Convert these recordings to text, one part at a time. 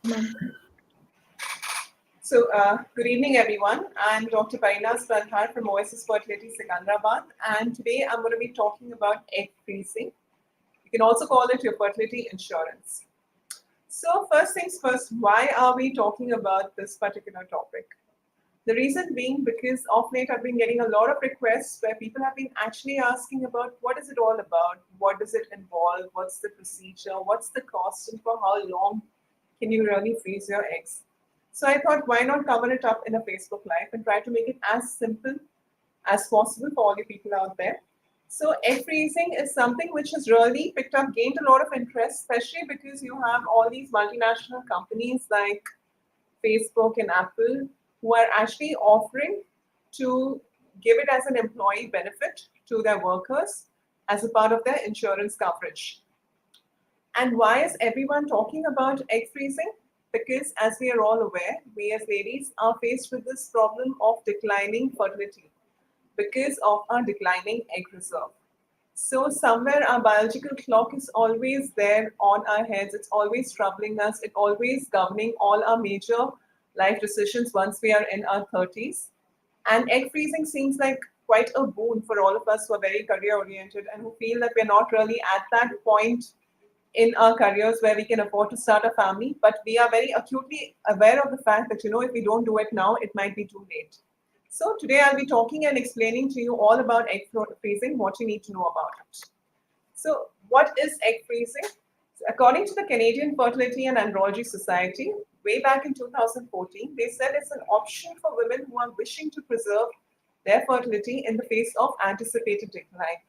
Good evening, everyone. I'm Dr. Parinaaz Parhar from Oasis Fertility, Secunderabad, and today I'm going to be talking about egg freezing. You can also call it your fertility insurance. So, first things first, why are we talking about this particular topic? The reason being because of late I've been getting a lot of requests where people have been actually asking about what is it all about, what does it involve, what's the procedure, what's the cost, and for how long can you really freeze your eggs. So I thought, why not cover it up in a Facebook Live and try to make it as simple as possible for all you people out there. So egg freezing is something which has really picked up, gained a lot of interest, especially because you have all these multinational companies like Facebook and Apple who are actually offering to give it as an employee benefit to their workers as a part of their insurance coverage. And why is everyone talking about egg freezing? Because, as we are all aware, we as ladies are faced with this problem of declining fertility because of our declining egg reserve. So, somewhere our biological clock is always there on our heads, it's always troubling us, it's always governing all our major life decisions once we are in our 30s. And egg freezing seems like quite a boon for all of us who are very career oriented and who feel that we're not really at that point in our careers where we can afford to start a family, but we are very acutely aware of the fact that, if we don't do it now, it might be too late. So today I'll be talking and explaining to you all about egg freezing, what you need to know about it. So what is egg freezing? So according to the Canadian Fertility and Andrology Society, way back in 2014, they said it's an option for women who are wishing to preserve their fertility in the face of anticipated decline.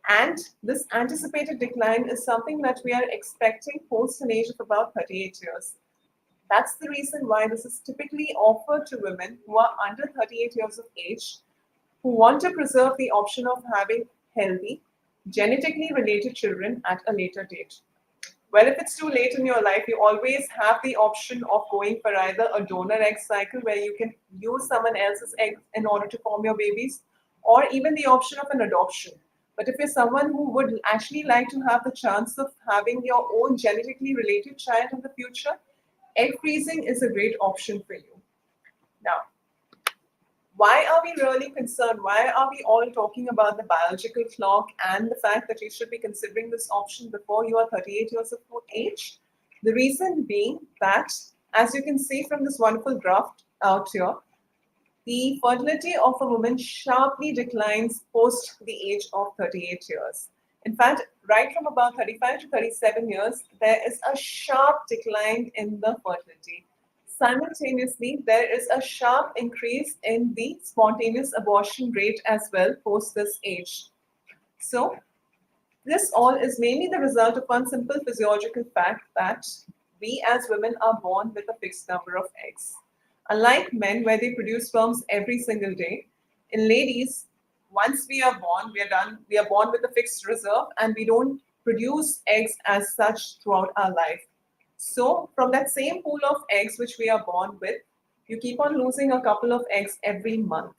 And this anticipated decline is something that we are expecting post an age of about 38 years. That's the reason why this is typically offered to women who are under 38 years of age who want to preserve the option of having healthy, genetically related children at a later date. Well, if it's too late in your life, you always have the option of going for either a donor egg cycle where you can use someone else's egg in order to form your babies, or even the option of an adoption. But if you're someone who would actually like to have the chance of having your own genetically related child in the future, egg freezing is a great option for you. Now, why are we really concerned? Why are we all talking about the biological clock and the fact that you should be considering this option before you are 38 years of age? The reason being that, as you can see from this wonderful graph out here, the fertility of a woman sharply declines post the age of 38 years. In fact, right from about 35 to 37 years, there is a sharp decline in the fertility. Simultaneously, there is a sharp increase in the spontaneous abortion rate as well post this age. So, this all is mainly the result of one simple physiological fact that we as women are born with a fixed number of eggs. Unlike men, where they produce sperms every single day, in ladies, once we are born, we are done. We are born with a fixed reserve, and we don't produce eggs as such throughout our life. So, from that same pool of eggs which we are born with, you keep on losing a couple of eggs every month.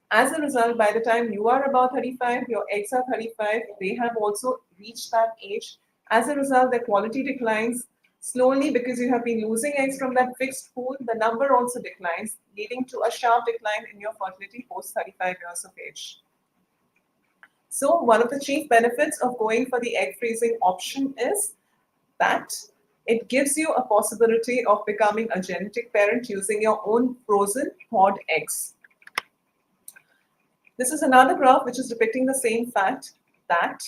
As a result, by the time you are about 35, your eggs are 35, they have also reached that age. As a result, their quality declines slowly because you have been losing eggs from that fixed pool. The number also declines, leading to a sharp decline in your fertility post 35 years of age. So, one of the chief benefits of going for the egg freezing option is that it gives you a possibility of becoming a genetic parent using your own frozen thawed eggs. This is another graph which is depicting the same fact that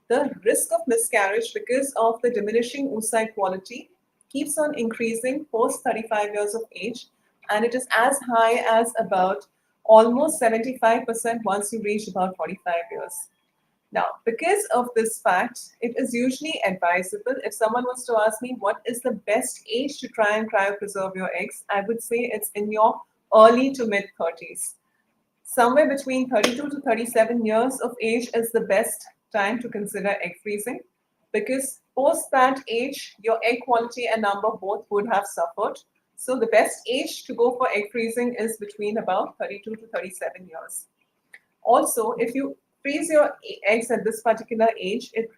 the risk of miscarriage because of the diminishing oocyte quality keeps on increasing post 35 years of age, and it is as high as about almost 75% once you reach about 45 years. Now, because of this fact, it is usually advisable if someone was to ask me what is the best age to try and cryopreserve your eggs, I would say it's in your early to mid 30s. Somewhere between 32 to 37 years of age is the best time to consider egg freezing because post that age, your egg quality and number both would have suffered. So the best age to go for egg freezing is between about 32 to 37 years. Also, if you freeze your eggs at this particular age, it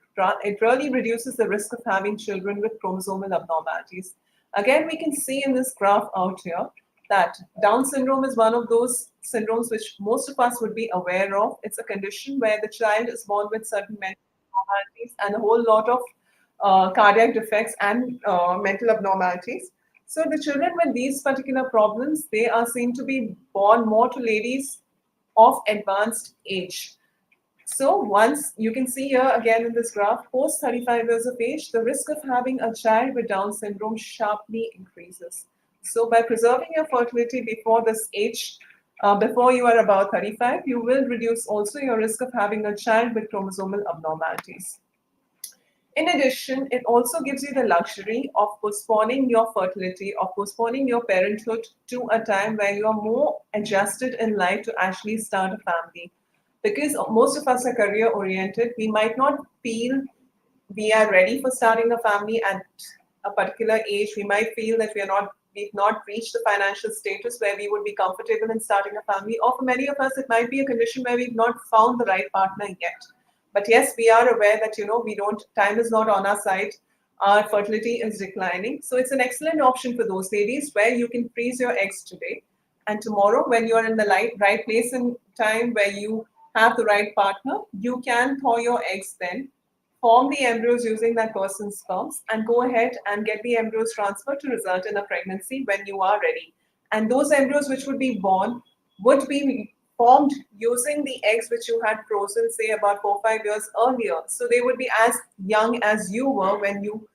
really reduces the risk of having children with chromosomal abnormalities. Again, we can see in this graph out here that Down syndrome is one of those syndromes which most of us would be aware of. It's a condition where the child is born with certain mental abnormalities and a whole lot of cardiac defects and mental abnormalities. So the children with these particular problems, they are seen to be born more to ladies of advanced age. So once you can see here again in this graph, post 35 years of age, the risk of having a child with Down syndrome sharply increases. So by preserving your fertility before this age, before you are about 35, you will reduce also your risk of having a child with chromosomal abnormalities. In addition, it also gives you the luxury of postponing your fertility, of postponing your parenthood to a time where you are more adjusted in life to actually start a family. Because most of us are career oriented, we might not feel we are ready for starting a family at a particular age. We might feel that we've not reached the financial status where we would be comfortable in starting a family. Or for many of us, it might be a condition where we've not found the right partner yet. But yes, we are aware that time is not on our side. Our fertility is declining. So it's an excellent option for those ladies where you can freeze your eggs today. And tomorrow, when you're in the right place and time where you have the right partner, you can thaw your eggs then, form the embryos using that person's sperms, and go ahead and get the embryos transferred to result in a pregnancy when you are ready. And those embryos which would be born would be formed using the eggs which you had frozen, say about 4 or 5 years earlier. So they would be as young as you were when you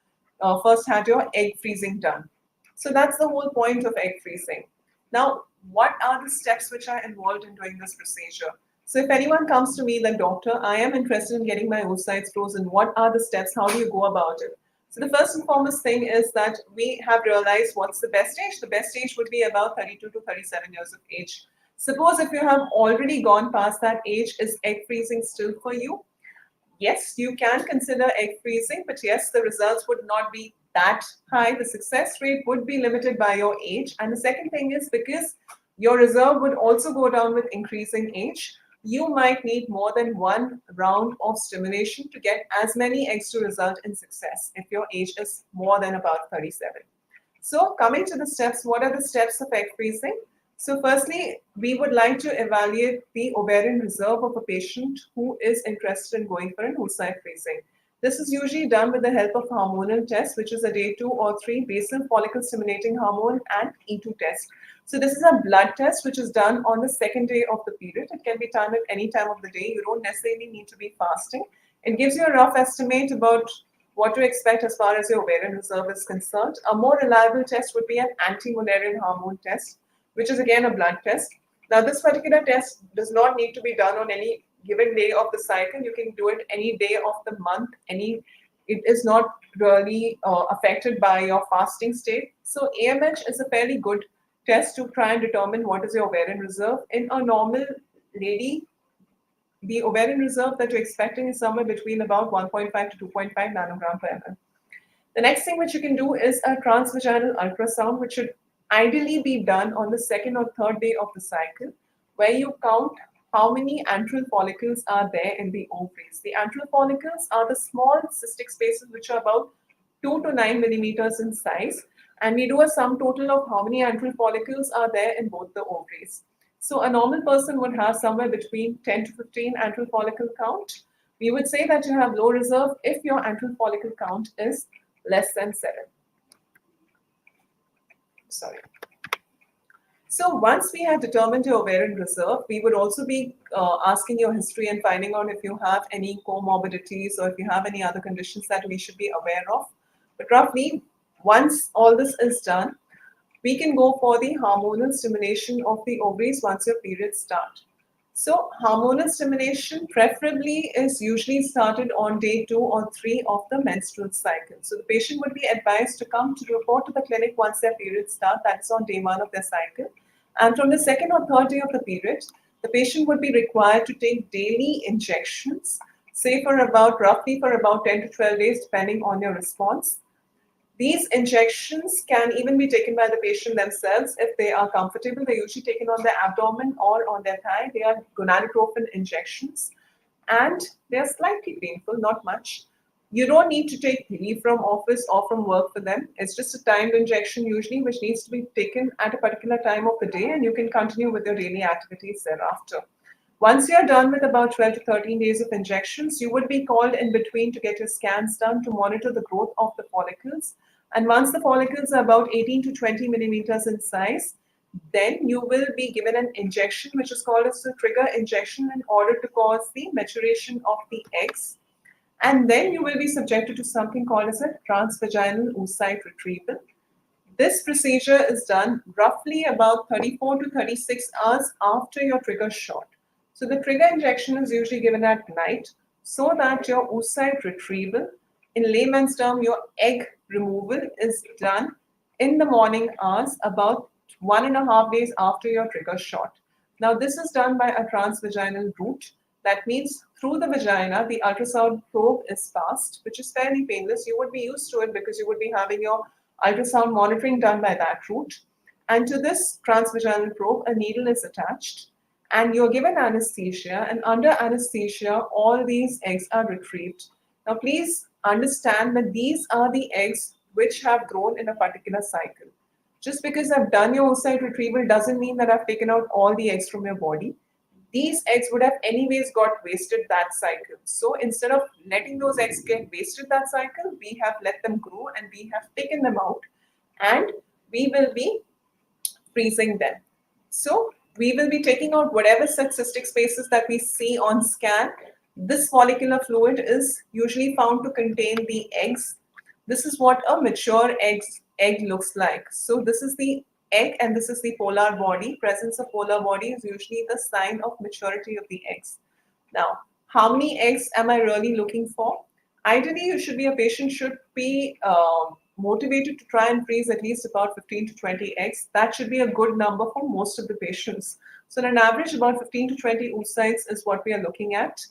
first had your egg freezing done. So that's the whole point of egg freezing. Now, what are the steps which are involved in doing this procedure? So if anyone comes to me like, doctor, I am interested in getting my oocytes frozen, what are the steps? How do you go about it? So the first and foremost thing is that we have realized what's the best age. The best age would be about 32 to 37 years of age. Suppose if you have already gone past that age, is egg freezing still for you? Yes, you can consider egg freezing, but yes, the results would not be that high. The success rate would be limited by your age. And the second thing is because your reserve would also go down with increasing age, you might need more than one round of stimulation to get as many eggs to result in success if your age is more than about 37. So coming to the steps, what are the steps of egg freezing? So firstly, we would like to evaluate the ovarian reserve of a patient who is interested in going for an oocyte freezing. This is usually done with the help of hormonal test, which is a day 2 or 3 basal follicle stimulating hormone and E2 test. So this is a blood test which is done on the second day of the period. It can be done at any time of the day. You don't necessarily need to be fasting. It gives you a rough estimate about what to expect as far as your ovarian reserve is concerned. A more reliable test would be an anti-Mullerian hormone test, which is again a blood test. Now, this particular test does not need to be done on any given day of the cycle. You can do it any day of the month. It is not really affected by your fasting state. So AMH is a fairly good test to try and determine what is your ovarian reserve. In a normal lady, the ovarian reserve that you're expecting is somewhere between about 1.5 to 2.5 nanogram per ml. The next thing which you can do is a transvaginal ultrasound, which should ideally be done on the second or third day of the cycle, where you count how many antral follicles are there in the ovaries. The antral follicles are the small cystic spaces which are about 2 to 9 millimeters in size, and we do a sum total of how many antral follicles are there in both the ovaries. So a normal person would have somewhere between 10 to 15 antral follicle count. We would say that you have low reserve if your antral follicle count is less than 7. Sorry. So once we have determined your ovarian reserve, we would also be asking your history and finding out if you have any comorbidities or if you have any other conditions that we should be aware of. But roughly, once all this is done, we can go for the hormonal stimulation of the ovaries once your periods start. So hormonal stimulation preferably is usually started on day 2 or 3 of the menstrual cycle. So the patient would be advised to come to report to the clinic once their periods start. That's on day 1 of their cycle. And from the second or third day of the period, the patient would be required to take daily injections, say roughly for about 10 to 12 days, depending on your response. These injections can even be taken by the patient themselves if they are comfortable. They're usually taken on their abdomen or on their thigh. They are gonadotropin injections and they are slightly painful, not much. You don't need to take leave from office or from work for them. It's just a timed injection usually which needs to be taken at a particular time of the day, and you can continue with your daily activities thereafter. Once you're done with about 12 to 13 days of injections, you would be called in between to get your scans done to monitor the growth of the follicles. And once the follicles are about 18 to 20 millimeters in size, then you will be given an injection which is called as a trigger injection in order to cause the maturation of the eggs. And then you will be subjected to something called as a transvaginal oocyte retrieval. This procedure is done roughly about 34 to 36 hours after your trigger shot. So the trigger injection is usually given at night so that your oocyte retrieval, in layman's term, your egg removal is done in the morning hours about 1.5 days after your trigger shot. Now this is done by a transvaginal route. That means through the vagina, the ultrasound probe is passed, which is fairly painless. You would be used to it because you would be having your ultrasound monitoring done by that route. And to this transvaginal probe, a needle is attached and you're given anesthesia, and under anesthesia, all these eggs are retrieved. Now, please understand that these are the eggs which have grown in a particular cycle. Just because I've done your oocyte retrieval doesn't mean that I've taken out all the eggs from your body. These eggs would have anyways got wasted that cycle. So instead of letting those eggs get wasted that cycle, we have let them grow and we have taken them out, and we will be freezing them. So we will be taking out whatever such cystic spaces that we see on scan. This follicular fluid is usually found to contain the eggs. This is what a mature egg looks like. So this is the egg and this is the polar body. Presence of polar body is usually the sign of maturity of the eggs. Now, how many eggs am I really looking for? Ideally, a patient should be motivated to try and freeze at least about 15 to 20 eggs. That should be a good number for most of the patients. So on an average, about 15 to 20 oocytes is what we are looking at.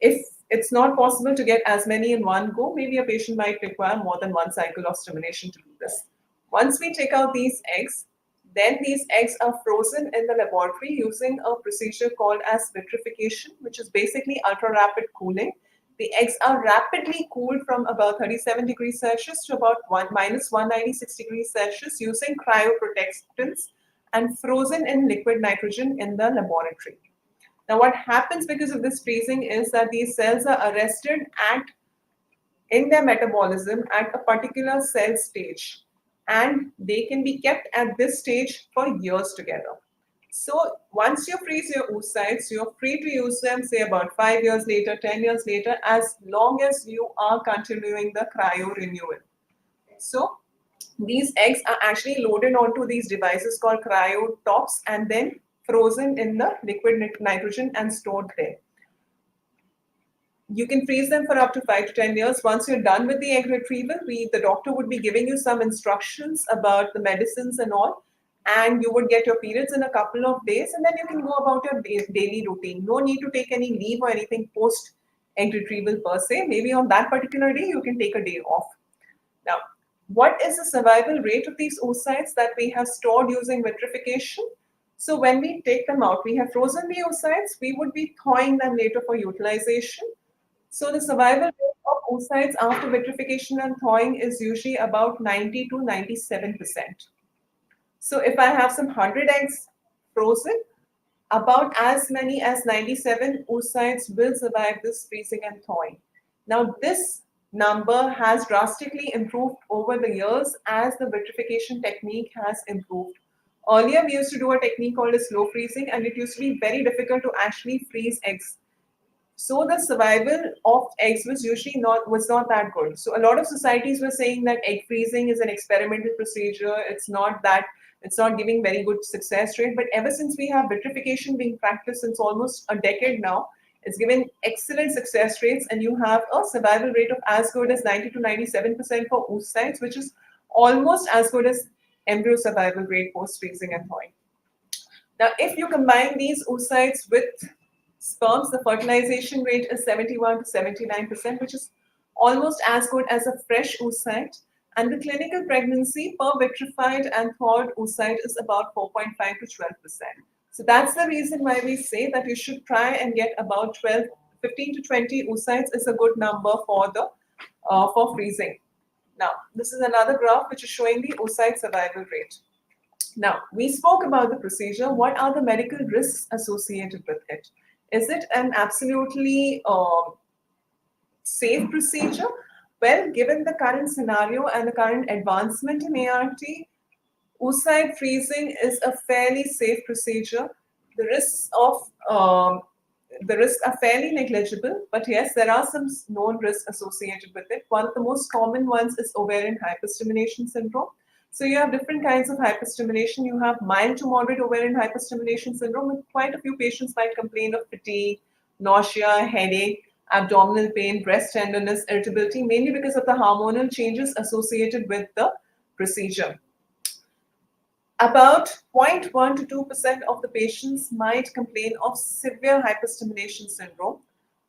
If it's not possible to get as many in one go, maybe a patient might require more than one cycle of stimulation to do this. Once we take out these eggs, then these eggs are frozen in the laboratory using a procedure called as vitrification, which is basically ultra-rapid cooling. The eggs are rapidly cooled from about 37 degrees Celsius to about minus 196 degrees Celsius using cryoprotectants and frozen in liquid nitrogen in the laboratory. Now, what happens because of this freezing is that these cells are arrested in their metabolism at a particular cell stage, and they can be kept at this stage for years together. So once you freeze your oocytes, you're free to use them, say about 5 years later, 10 years later, as long as you are continuing the cryo renewal. So these eggs are actually loaded onto these devices called cryotops and then frozen in the liquid nitrogen and stored there. You can freeze them for up to 5 to 10 years. Once you're done with the egg retrieval, the doctor would be giving you some instructions about the medicines and all, and you would get your periods in a couple of days, and then you can go about your daily routine. No need to take any leave or anything post egg retrieval per se. Maybe on that particular day, you can take a day off. Now, what is the survival rate of these oocytes that we have stored using vitrification? So when we take them out, we have frozen the oocytes, we would be thawing them later for utilization. So the survival rate of oocytes after vitrification and thawing is usually about 90 to 97%. So if I have some 100 eggs frozen, about as many as 97 oocytes will survive this freezing and thawing. Now this number has drastically improved over the years as the vitrification technique has improved. Earlier, we used to do a technique called a slow freezing, and it used to be very difficult to actually freeze eggs. So the survival of eggs was usually not that good. So a lot of societies were saying that egg freezing is an experimental procedure. It's not giving very good success rate. But ever since we have vitrification being practiced since almost a decade now, it's given excellent success rates, and you have a survival rate of as good as 90 to 97% for oocytes, which is almost as good as embryo survival rate post freezing and thawing. Now, if you combine these oocytes with sperms, the fertilization rate is 71 to 79%, which is almost as good as a fresh oocyte. And the clinical pregnancy per vitrified and thawed oocyte is about 4.5 to 12%. So that's the reason why we say that you should try and get about 15 to 20 oocytes is a good number for the for freezing. Now, this is another graph which is showing the oocyte survival rate. Now, we spoke about the procedure. What are the medical risks associated with it? Is it an absolutely safe procedure? Well, given the current scenario and the current advancement in ART, oocyte freezing is a fairly safe procedure. The risks of the risks are fairly negligible, but yes, there are some known risks associated with it. One of the most common ones is ovarian hyperstimulation syndrome. So you have different kinds of hyperstimulation. You have mild to moderate ovarian hyperstimulation syndrome, and quite a few patients might complain of fatigue, nausea, headache, abdominal pain, breast tenderness, irritability, mainly because of the hormonal changes associated with the procedure. About 0.1 to 2% of the patients might complain of severe hyperstimulation syndrome,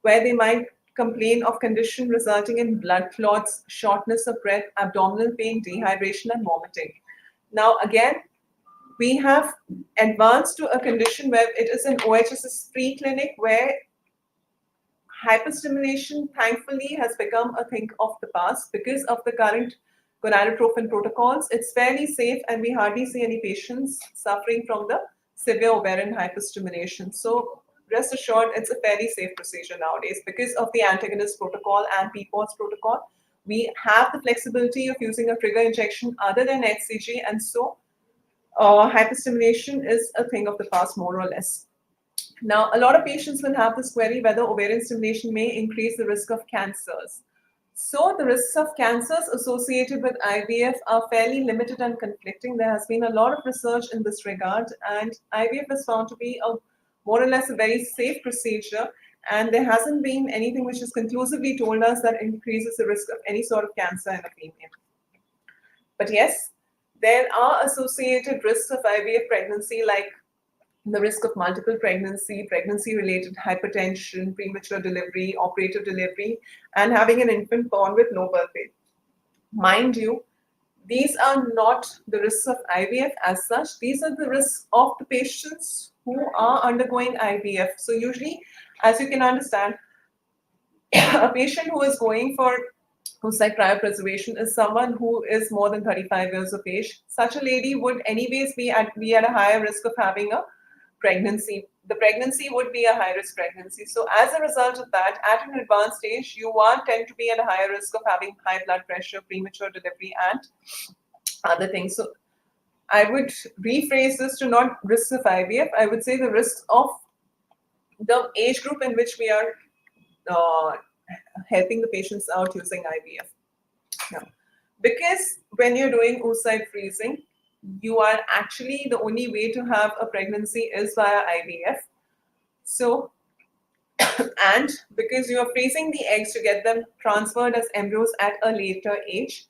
where they might complain of condition resulting in blood clots, shortness of breath, abdominal pain, dehydration, and vomiting. Now, again, we have advanced to a condition where it is an OHSS free clinic where hyperstimulation, thankfully, has become a thing of the past because of the current gonadotropin protocols. It's fairly safe, and we hardly see any patients suffering from the severe ovarian hyperstimulation. So rest assured, it's a fairly safe procedure nowadays because of the antagonist protocol and PPOS protocol. We have the flexibility of using a trigger injection other than HCG, and so hyperstimulation is a thing of the past, more or less. Now, a lot of patients will have this query whether ovarian stimulation may increase the risk of cancers. So the risks of cancers associated with IVF are fairly limited and conflicting. There has been a lot of research in this regard, and IVF is found to be a more or less a very safe procedure, and there hasn't been anything which has conclusively told us that increases the risk of any sort of cancer in a female. But yes, there are associated risks of IVF pregnancy, like the risk of multiple pregnancy, pregnancy-related hypertension, premature delivery, operative delivery, and having an infant born with no birth weight. Mind you, these are not the risks of IVF as such. These are the risks of the patients who are undergoing IVF. So usually, as you can understand, a patient who is going for oocyte cryopreservation is someone who is more than 35 years of age. Such a lady would anyways be at a higher risk of having a pregnancy. The pregnancy would be a high-risk pregnancy. So as a result of that, at an advanced stage, you tend to be at a higher risk of having high blood pressure, premature delivery, and other things. So I would rephrase this to not risks of IVF. I would say the risks of the age group in which we are helping the patients out using IVF. Now, because when you're doing oocyte freezing, you are actually the only way to have a pregnancy is via IVF. So, and because you are freezing the eggs to get them transferred as embryos at a later age,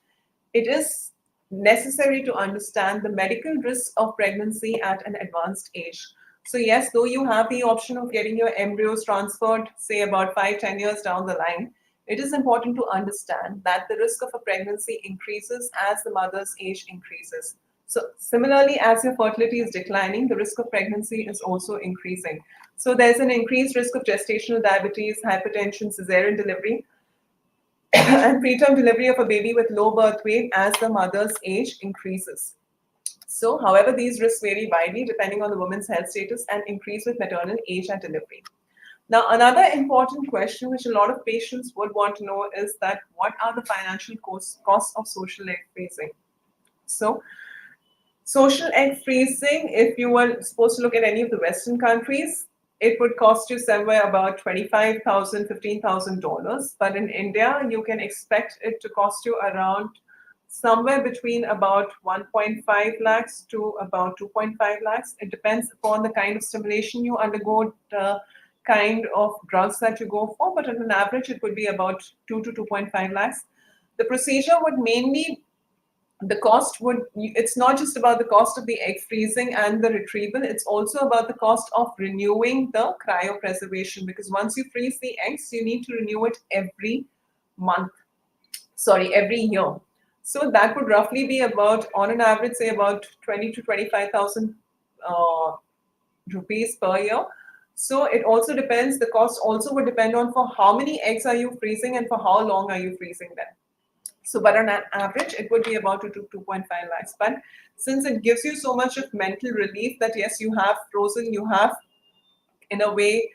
it is necessary to understand the medical risks of pregnancy at an advanced age. So yes, though you have the option of getting your embryos transferred, say about 5-10 years down the line, it is important to understand that the risk of a pregnancy increases as the mother's age increases. So similarly, as your fertility is declining, the risk of pregnancy is also increasing. So there's an increased risk of gestational diabetes, hypertension, cesarean delivery, and preterm delivery of a baby with low birth weight as the mother's age increases. So, however, these risks vary widely depending on the woman's health status and increase with maternal age at delivery. Now, another important question which a lot of patients would want to know is that what are the financial costs of social egg freezing? So, social egg freezing, if you were supposed to look at any of the Western countries, it would cost you somewhere about $25,000, $15,000. But in India, you can expect it to cost you around somewhere between about 1.5 lakhs to about 2.5 lakhs. It depends upon the kind of stimulation you undergo, the kind of drugs that you go for, but on an average, it would be about 2 to 2.5 lakhs. The procedure would mainly, it's not just about the cost of the egg freezing and the retrieval, it's also about the cost of renewing the cryopreservation, because once you freeze the eggs, you need to renew it every year. So that would roughly be about, on an average, say about 20 to 25,000 rupees per year. So it also depends, the cost also would depend on for how many eggs are you freezing and for how long are you freezing them. So, but on an average, it would be about 2 to 2.5 lakhs. But since it gives you so much of mental relief that yes, you have frozen, you have in a way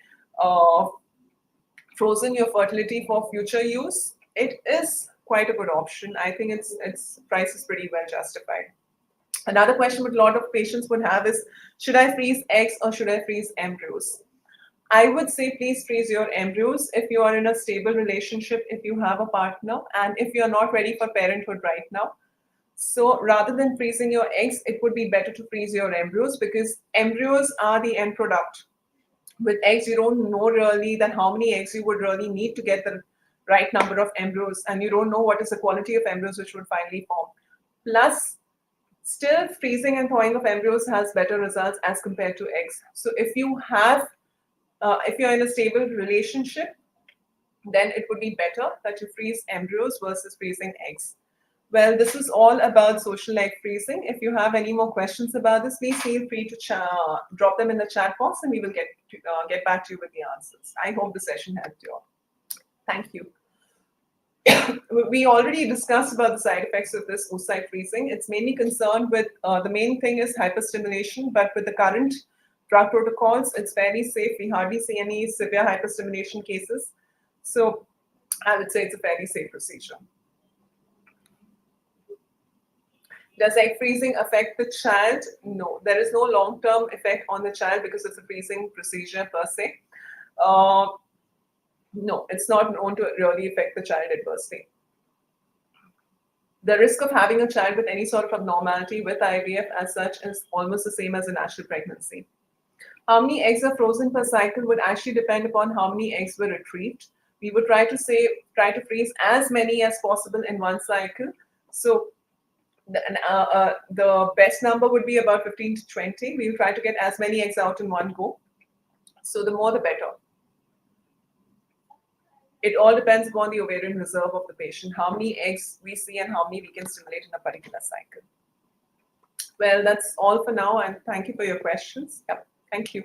frozen your fertility for future use, it is quite a good option. I think its price is pretty well justified. Another question that a lot of patients would have is, should I freeze eggs or should I freeze embryos? I would say please freeze your embryos if you are in a stable relationship, if you have a partner, and if you're not ready for parenthood right now. So rather than freezing your eggs, it would be better to freeze your embryos because embryos are the end product. With eggs, you don't know really that how many eggs you would really need to get the right number of embryos, and you don't know what is the quality of embryos which would finally form. Plus, still freezing and thawing of embryos has better results as compared to eggs. So if you're in a stable relationship, then it would be better that you freeze embryos versus freezing eggs. Well, this is all about social egg freezing. If you have any more questions about this, please feel free to drop them in the chat box and we will get back to you with the answers. I hope the session helped you all. Thank you. We already discussed about the side effects of this oocyte freezing. It's mainly concerned with, the main thing is hyperstimulation, but with the current drug protocols, it's fairly safe. We hardly see any severe hyperstimulation cases. So I would say it's a fairly safe procedure. Does egg freezing affect the child? No, there is no long-term effect on the child because of the freezing procedure per se. No, it's not known to really affect the child adversely. The risk of having a child with any sort of abnormality with IVF as such is almost the same as a natural pregnancy. How many eggs are frozen per cycle would actually depend upon how many eggs were retrieved. We would try to freeze as many as possible in one cycle. So the best number would be about 15 to 20. We'll try to get as many eggs out in one go. So the more the better. It all depends upon the ovarian reserve of the patient, how many eggs we see and how many we can stimulate in a particular cycle. Well, that's all for now, and thank you for your questions. Yep, thank you.